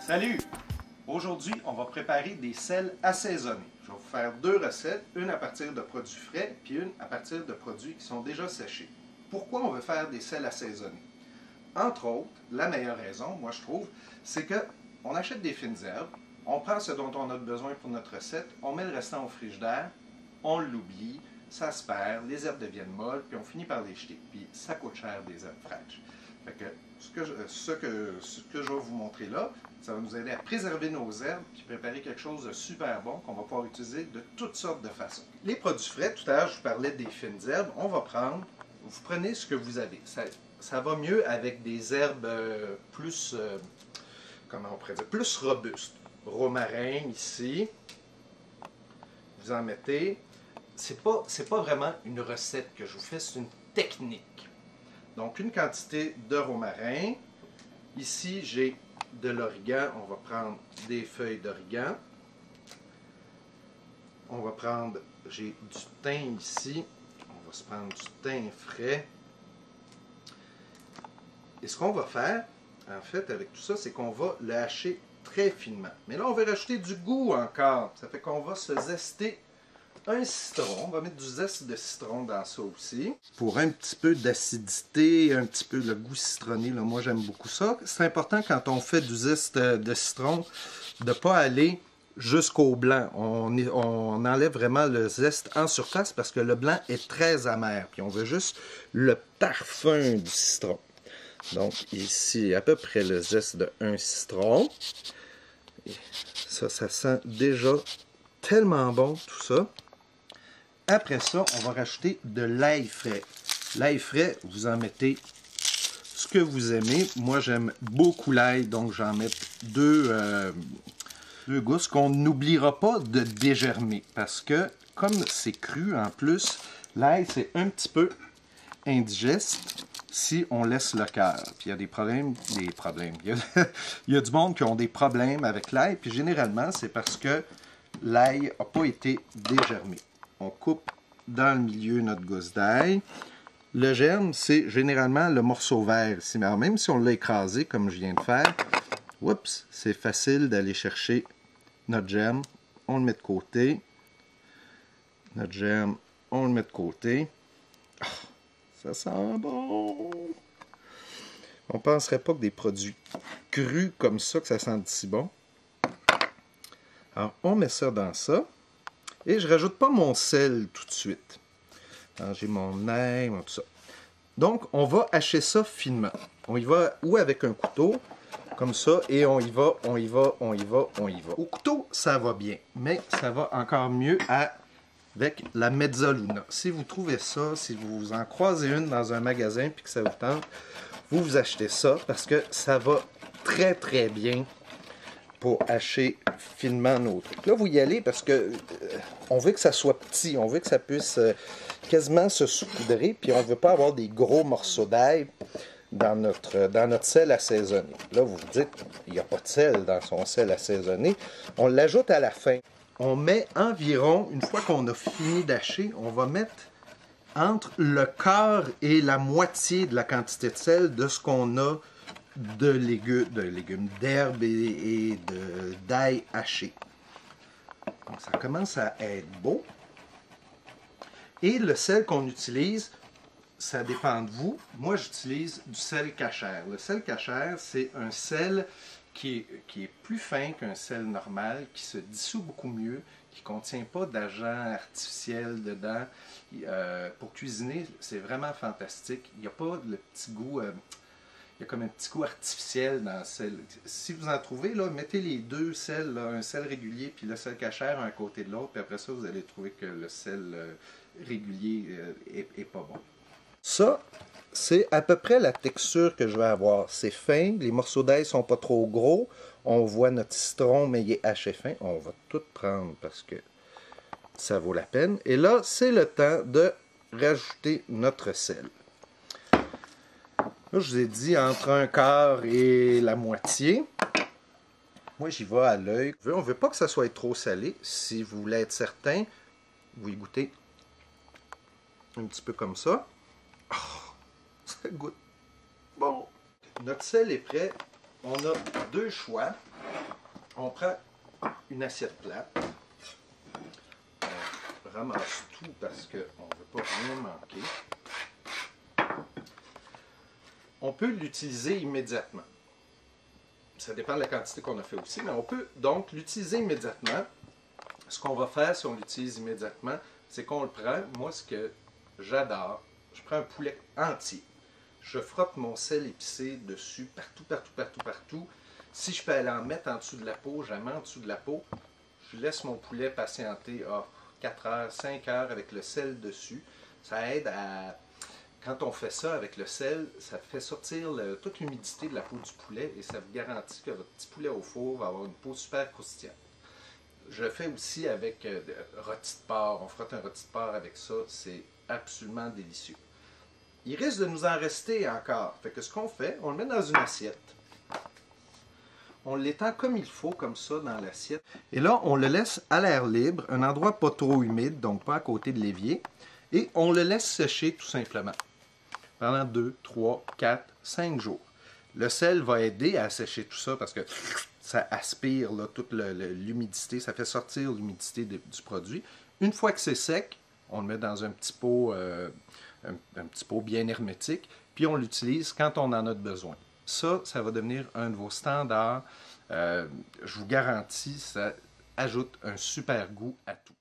Salut! Aujourd'hui, on va préparer des sels assaisonnés. Je vais vous faire deux recettes, une à partir de produits frais, puis une à partir de produits qui sont déjà séchés. Pourquoi on veut faire des sels assaisonnés? Entre autres, la meilleure raison, moi je trouve, c'est qu'on achète des fines herbes, on prend ce dont on a besoin pour notre recette, on met le restant au frigidaire, on l'oublie, ça se perd, les herbes deviennent molles, puis on finit par les jeter. Puis ça coûte cher des herbes fraîches. Fait que ce que je vais vous montrer là, ça va nous aider à préserver nos herbes puis préparer quelque chose de super bon qu'on va pouvoir utiliser de toutes sortes de façons. Les produits frais, tout à l'heure je vous parlais des fines herbes, on va prendre, vous prenez ce que vous avez. Ça va mieux avec des herbes plus, comment on pourrait dire, plus robustes. Romarin ici, vous en mettez. C'est pas vraiment une recette que je vous fais, c'est une technique. Donc, une quantité de romarin. Ici, j'ai de l'origan. On va prendre des feuilles d'origan. On va prendre, j'ai du thym ici. On va se prendre du thym frais. Et ce qu'on va faire, en fait, avec tout ça, c'est qu'on va le hacher très finement. Mais là, on va rajouter du goût encore. Ça fait qu'on va se zester un citron. On va mettre du zeste de citron dans ça aussi. Pour un petit peu d'acidité, un petit peu le goût citronné, là, moi j'aime beaucoup ça. C'est important quand on fait du zeste de citron de ne pas aller jusqu'au blanc. On enlève vraiment le zeste en surface parce que le blanc est très amer. Puis on veut juste le parfum du citron. Donc ici, à peu près le zeste de un citron. Et ça sent déjà tellement bon tout ça. Après ça, on va rajouter de l'ail frais. L'ail frais, vous en mettez ce que vous aimez. Moi, j'aime beaucoup l'ail, donc j'en mets deux gousses qu'on n'oubliera pas de dégermer. Parce que, comme c'est cru en plus, l'ail, c'est un petit peu indigeste si on laisse le cœur. Puis il y a des problèmes. Il y a du monde qui ont des problèmes avec l'ail, puis généralement, c'est parce que l'ail n'a pas été dégermé. On coupe dans le milieu notre gousse d'ail. Le germe, c'est généralement le morceau vert ici. Mais alors, même si on l'a écrasé, comme je viens de faire, oups, c'est facile d'aller chercher notre germe. On le met de côté. Notre germe, on le met de côté. Oh, ça sent bon! On ne penserait pas que des produits crus comme ça, que ça sente si bon. Alors, on met ça dans ça. Et je ne rajoute pas mon sel tout de suite. J'ai mon ail, tout ça. Donc, on va hacher ça finement. On y va ou avec un couteau, comme ça, et on y va. Au couteau, ça va bien, mais ça va encore mieux avec la mezzaluna. Si vous trouvez ça, si vous en croisez une dans un magasin et que ça vous tente, vous achetez ça parce que ça va très très bien pour hacher finement nos trucs. Là, vous y allez parce que on veut que ça soit petit, on veut que ça puisse quasiment se saupoudrer, puis on ne veut pas avoir des gros morceaux d'ail dans notre sel assaisonné. Là, vous vous dites, il n'y a pas de sel dans son sel assaisonné. On l'ajoute à la fin. On met environ, une fois qu'on a fini d'hacher, on va mettre entre le quart et la moitié de la quantité de sel de ce qu'on a de légumes, d'herbes et d'ail haché. Donc ça commence à être beau. Et le sel qu'on utilise, ça dépend de vous. Moi, j'utilise du sel cachère. Le sel cachère, c'est un sel qui est plus fin qu'un sel normal, qui se dissout beaucoup mieux, qui ne contient pas d'agents artificiels dedans. Pour cuisiner, c'est vraiment fantastique. Il n'y a pas le petit goût... il y a comme un petit goût artificiel dans le sel. Si vous en trouvez, là, mettez les deux sels, là, un sel régulier puis le sel cachère un côté de l'autre, puis après ça, vous allez trouver que le sel régulier est pas bon. Ça, c'est à peu près la texture que je vais avoir. C'est fin, les morceaux d'ail sont pas trop gros. On voit notre citron, mais il est haché fin. On va tout prendre parce que ça vaut la peine. Et là, c'est le temps de rajouter notre sel. Là, je vous ai dit entre un quart et la moitié. Moi, j'y vais à l'œil. On ne veut pas que ça soit trop salé. Si vous voulez être certain, vous y goûtez un petit peu comme ça. Oh, ça goûte bon. Notre sel est prêt. On a deux choix. On prend une assiette plate. On ramasse tout parce qu'on ne veut pas rien manquer. On peut l'utiliser immédiatement. Ça dépend de la quantité qu'on a fait aussi, mais on peut donc l'utiliser immédiatement. Ce qu'on va faire si on l'utilise immédiatement, c'est qu'on le prend. Moi, ce que j'adore, je prends un poulet entier. Je frotte mon sel épicé dessus, partout, partout, partout, partout. Si je peux aller en mettre en dessous de la peau, j'en mets en dessous de la peau. Je laisse mon poulet patienter 4 heures, 5 heures avec le sel dessus. Ça aide à... Quand on fait ça avec le sel, ça fait sortir toute l'humidité de la peau du poulet et ça vous garantit que votre petit poulet au four va avoir une peau super croustillante. Je fais aussi avec rôti de porc. On frotte un rôti de porc avec ça. C'est absolument délicieux. Il risque de nous en rester encore. Fait que ce qu'on fait, on le met dans une assiette. On l'étend comme il faut, comme ça, dans l'assiette. Et là, on le laisse à l'air libre, un endroit pas trop humide, donc pas à côté de l'évier. Et on le laisse sécher tout simplement. Pendant 2, 3, 4, 5 jours. Le sel va aider à sécher tout ça parce que ça aspire là, toute l'humidité, ça fait sortir l'humidité du produit. Une fois que c'est sec, on le met dans un petit pot, un petit pot bien hermétique, puis on l'utilise quand on en a besoin. Ça va devenir un de vos standards. Je vous garantis, ça ajoute un super goût à tout.